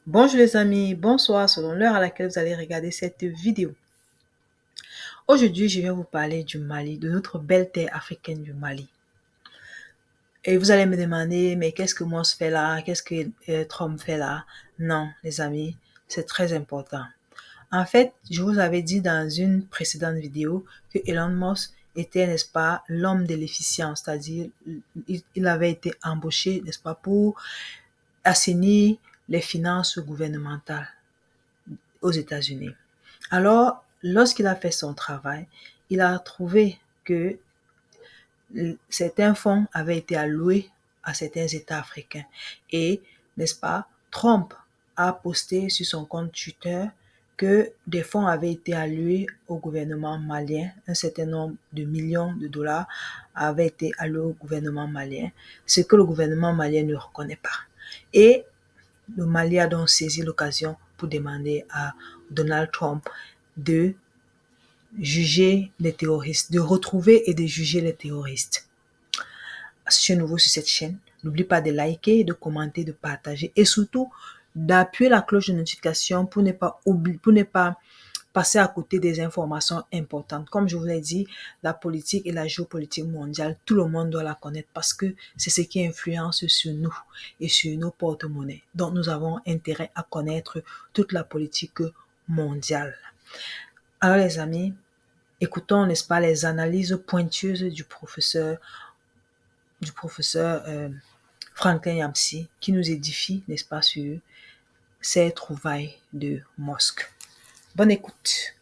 Bonjour les amis, bonsoir selon l'heure à laquelle vous allez regarder cette vidéo. Aujourd'hui, je viens vous parler du Mali, de notre belle terre africaine du Mali. Et vous allez me demander, mais qu'est-ce que Musk fait là? Qu'est-ce que Trump fait là? Non, les amis, c'est très important. En fait, je vous avais dit dans une précédente vidéo que Elon Musk était, n'est-ce pas, l'homme de l'efficience, c'est-à-dire il avait été embauché, n'est-ce pas, pour assainir les finances gouvernementales aux États-Unis. Alors, lorsqu'il a fait son travail, il a trouvé que certains fonds avaient été alloués à certains États africains. Et, n'est-ce pas, Trump a posté sur son compte Twitter que des fonds avaient été alloués au gouvernement malien, un certain nombre de millions de dollars avaient été alloués au gouvernement malien, ce que le gouvernement malien ne reconnaît pas. Et le Mali a donc saisi l'occasion pour demander à Donald Trump de juger les terroristes, de retrouver et de juger les terroristes. Si tu es nouveau sur cette chaîne, n'oublie pas de liker, de commenter, de partager et surtout d'appuyer la cloche de notification pour ne pas passer à côté des informations importantes. Comme je vous l'ai dit, la politique et la géopolitique mondiale, tout le monde doit la connaître parce que c'est ce qui influence sur nous et sur nos porte-monnaies. Donc, nous avons intérêt à connaître toute la politique mondiale. Alors, les amis, écoutons, n'est-ce pas, les analyses pointueuses du professeur Franklin Yamsi qui nous édifie, n'est-ce pas, sur ces trouvailles de Musk. Bonne écoute.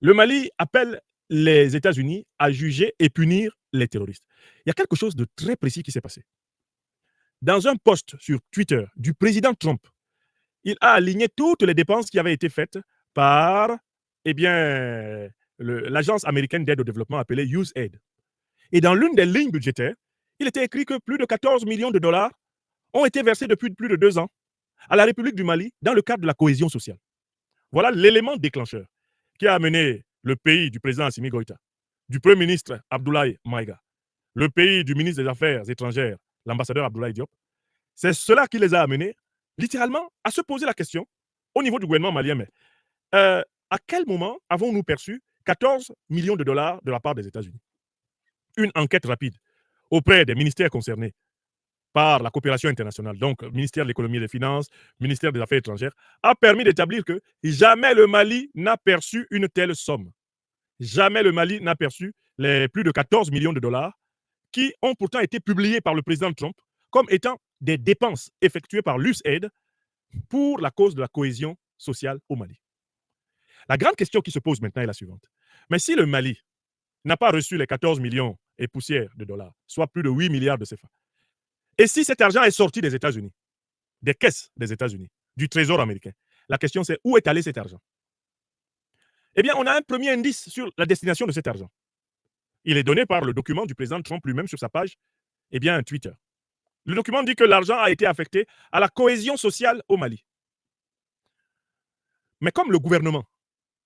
Le Mali appelle les États-Unis à juger et punir les terroristes. Il y a quelque chose de très précis qui s'est passé. Dans un post sur Twitter du président Trump, il a aligné toutes les dépenses qui avaient été faites par l'agence américaine d'aide au développement appelée USAID. Et dans l'une des lignes budgétaires, il était écrit que plus de 14 millions de dollars ont été versés depuis plus de 2 ans à la République du Mali dans le cadre de la cohésion sociale. Voilà l'élément déclencheur qui a amené le pays du président Assimi Goïta, du Premier ministre Abdoulaye Maïga, le pays du ministre des Affaires étrangères, l'ambassadeur Abdoulaye Diop. C'est cela qui les a amenés, littéralement, à se poser la question au niveau du gouvernement malien. Mais à quel moment avons-nous perçu 14 millions de dollars de la part des États-Unis? Une enquête rapide auprès des ministères concernés par la coopération internationale, donc ministère de l'économie et des finances, ministère des Affaires étrangères, a permis d'établir que jamais le Mali n'a perçu une telle somme. Jamais le Mali n'a perçu les plus de 14 millions de dollars qui ont pourtant été publiés par le président Trump comme étant des dépenses effectuées par l'USAID pour la cause de la cohésion sociale au Mali. La grande question qui se pose maintenant est la suivante. Mais si le Mali n'a pas reçu les 14 millions et poussières de dollars, soit plus de 8 milliards de CFA, et si cet argent est sorti des États-Unis, des caisses des États-Unis, du Trésor américain, la question c'est où est allé cet argent? Eh bien, on a un premier indice sur la destination de cet argent. Il est donné par le document du président Trump lui-même sur sa page, Twitter. Le document dit que l'argent a été affecté à la cohésion sociale au Mali. Mais comme le gouvernement,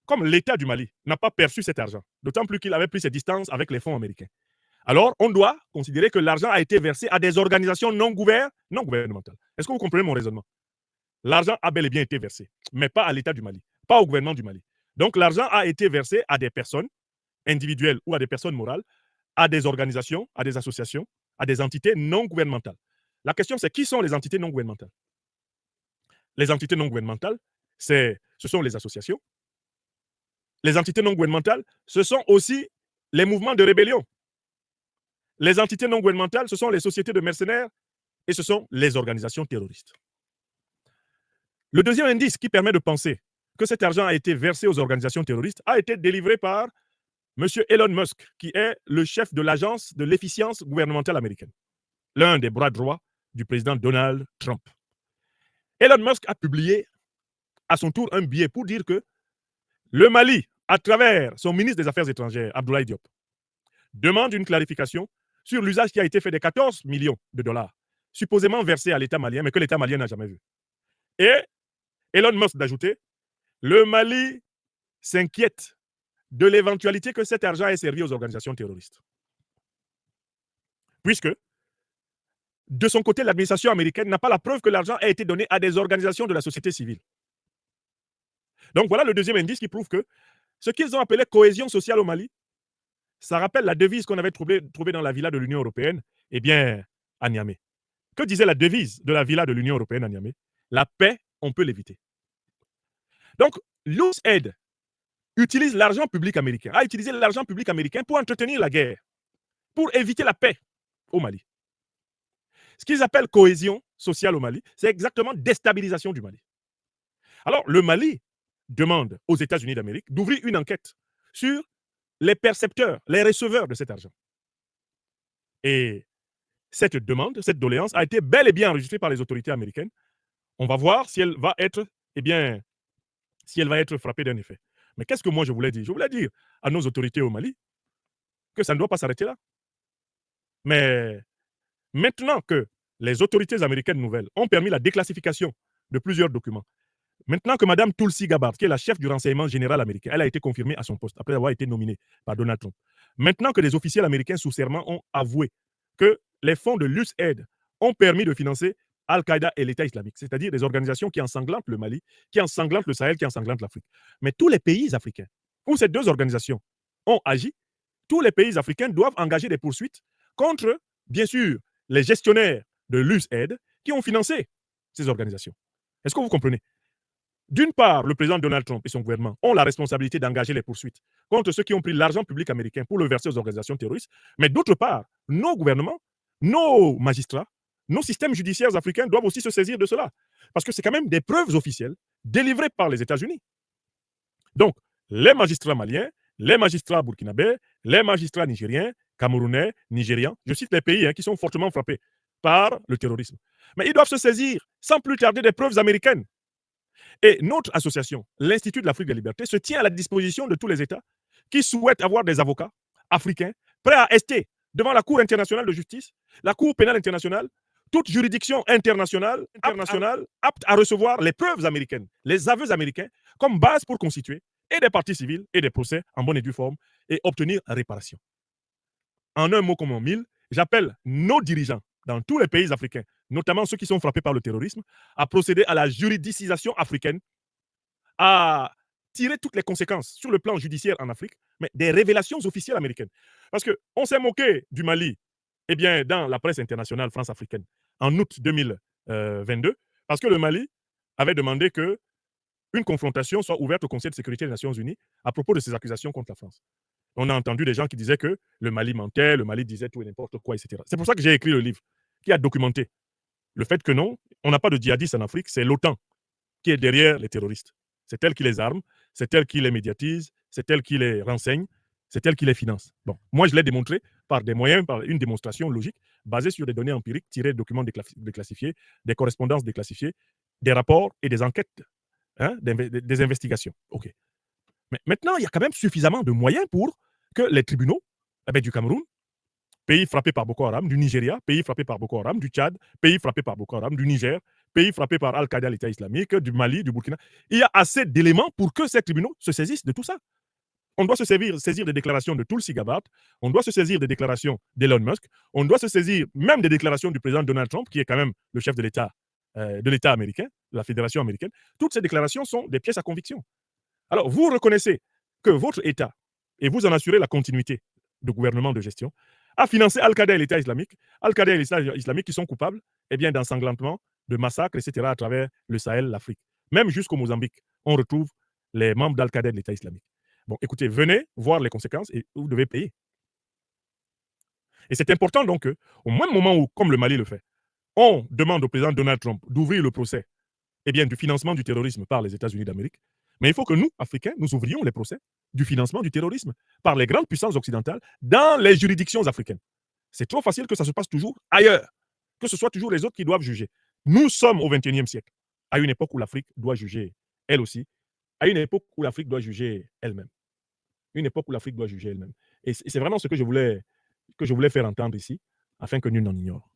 comme l'État du Mali n'a pas perçu cet argent, d'autant plus qu'il avait pris ses distances avec les fonds américains, alors on doit considérer que l'argent a été versé à des organisations non gouvernementales. Est-ce que vous comprenez mon raisonnement? L'argent a bel et bien été versé, mais pas à l'État du Mali, pas au gouvernement du Mali. Donc l'argent a été versé à des personnes individuelles ou à des personnes morales, à des organisations, à des associations, à des entités non gouvernementales. La question, c'est qui sont les entités non gouvernementales? Les entités non gouvernementales, ce sont les associations. Les entités non gouvernementales, ce sont aussi les mouvements de rébellion. Les entités non gouvernementales, ce sont les sociétés de mercenaires et ce sont les organisations terroristes. Le deuxième indice qui permet de penser que cet argent a été versé aux organisations terroristes a été délivré par M. Elon Musk, qui est le chef de l'agence de l'efficience gouvernementale américaine, l'un des bras droits du président Donald Trump. Elon Musk a publié à son tour un billet pour dire que le Mali, à travers son ministre des Affaires étrangères, Abdoulaye Diop, demande une clarification sur l'usage qui a été fait des 14 millions de dollars supposément versés à l'État malien, mais que l'État malien n'a jamais vu. Et Elon Musk d'ajouter, le Mali s'inquiète de l'éventualité que cet argent ait servi aux organisations terroristes. Puisque De son côté, l'administration américaine n'a pas la preuve que l'argent a été donné à des organisations de la société civile. Donc voilà le deuxième indice qui prouve que ce qu'ils ont appelé cohésion sociale au Mali, ça rappelle la devise qu'on avait trouvée dans la villa de l'Union européenne, eh bien, à Niamey. Que disait la devise de la villa de l'Union européenne à Niamey? La paix, on peut l'éviter. Donc, l'USAID utilise l'argent public américain, a utilisé l'argent public américain pour entretenir la guerre, pour éviter la paix au Mali. Ce qu'ils appellent cohésion sociale au Mali, c'est exactement déstabilisation du Mali. Alors, le Mali demande aux États-Unis d'Amérique d'ouvrir une enquête sur les percepteurs, les receveurs de cet argent. Et cette demande, cette doléance a été bel et bien enregistrée par les autorités américaines. On va voir si elle va être, eh bien, si elle va être frappée d'un effet. Mais qu'est-ce que moi je voulais dire? Je voulais dire à nos autorités au Mali que ça ne doit pas s'arrêter là. Mais maintenant que les autorités américaines nouvelles ont permis la déclassification de plusieurs documents, maintenant que Mme Tulsi Gabbard, qui est la chef du renseignement général américain, elle a été confirmée à son poste après avoir été nominée par Donald Trump. Maintenant que des officiels américains sous serment ont avoué que les fonds de l'USAID ont permis de financer Al-Qaïda et l'État islamique, c'est-à-dire des organisations qui ensanglantent le Mali, qui ensanglantent le Sahel, qui ensanglantent l'Afrique. Mais tous les pays africains où ces deux organisations ont agi, tous les pays africains doivent engager des poursuites contre, bien sûr, les gestionnaires de l'USAID qui ont financé ces organisations. Est-ce que vous comprenez? D'une part, le président Donald Trump et son gouvernement ont la responsabilité d'engager les poursuites contre ceux qui ont pris l'argent public américain pour le verser aux organisations terroristes, mais d'autre part, nos gouvernements, nos magistrats, nos systèmes judiciaires africains doivent aussi se saisir de cela, parce que c'est quand même des preuves officielles délivrées par les États-Unis. Donc, les magistrats maliens, les magistrats burkinabés, les magistrats nigériens, camerounais, nigérians, je cite les pays qui sont fortement frappés par le terrorisme. Mais ils doivent se saisir sans plus tarder des preuves américaines. Et notre association, l'Institut de l'Afrique des libertés, se tient à la disposition de tous les États qui souhaitent avoir des avocats africains prêts à ester devant la Cour internationale de justice, la Cour pénale internationale, toute juridiction internationale apte à recevoir les preuves américaines, les aveux américains, comme base pour constituer et des parties civiles et des procès en bonne et due forme et obtenir réparation. En un mot comme en mille, j'appelle nos dirigeants dans tous les pays africains, notamment ceux qui sont frappés par le terrorisme, à procéder à la juridicisation africaine, à tirer toutes les conséquences sur le plan judiciaire en Afrique, mais des révélations officielles américaines. Parce qu'on s'est moqué du Mali eh bien, dans la presse internationale France-africaine en août 2022, parce que le Mali avait demandé qu'une confrontation soit ouverte au Conseil de sécurité des Nations Unies à propos de ces accusations contre la France. On a entendu des gens qui disaient que le Mali mentait, le Mali disait tout et n'importe quoi, etc. C'est pour ça que j'ai écrit le livre qui a documenté le fait que non, on n'a pas de djihadistes en Afrique, c'est l'OTAN qui est derrière les terroristes. C'est elle qui les arme, c'est elle qui les médiatise, c'est elle qui les renseigne, c'est elle qui les finance. Bon, moi, je l'ai démontré par des moyens, par une démonstration logique basée sur des données empiriques tirées de documents déclassifiés, des correspondances déclassifiées, des rapports et des enquêtes, des investigations. OK. Mais maintenant, il y a quand même suffisamment de moyens pour que les tribunaux du Cameroun, pays frappé par Boko Haram, du Nigeria, pays frappé par Boko Haram, du Tchad, pays frappé par Boko Haram, du Niger, pays frappé par Al-Qaïda, l'État islamique, du Mali, du Burkina. Il y a assez d'éléments pour que ces tribunaux se saisissent de tout ça. On doit se saisir des déclarations de Tulsi Gabbard, on doit se saisir des déclarations d'Elon Musk, on doit se saisir même des déclarations du président Donald Trump, qui est quand même le chef de l'État américain, de la Fédération américaine. Toutes ces déclarations sont des pièces à conviction. Alors, vous reconnaissez que votre État, et vous en assurez la continuité de gouvernement de gestion, a financé Al-Qaïda et l'État islamique, Al-Qaïda et l'État islamique qui sont coupables d'ensanglantement, de massacres, etc. à travers le Sahel, l'Afrique. Même jusqu'au Mozambique, on retrouve les membres d'Al-Qaïda et de l'État islamique. Bon, écoutez, venez voir les conséquences et vous devez payer. Et c'est important donc qu'au même moment où, comme le Mali le fait, on demande au président Donald Trump d'ouvrir le procès du financement du terrorisme par les États-Unis d'Amérique, mais il faut que nous, Africains, nous ouvrions les procès du financement du terrorisme par les grandes puissances occidentales dans les juridictions africaines. C'est trop facile que ça se passe toujours ailleurs, que ce soit toujours les autres qui doivent juger. Nous sommes au XXIe siècle, à une époque où l'Afrique doit juger elle aussi, à une époque où l'Afrique doit juger elle-même. Une époque où l'Afrique doit juger elle-même. Et c'est vraiment ce que je voulais faire entendre ici, afin que nul n'en ignore.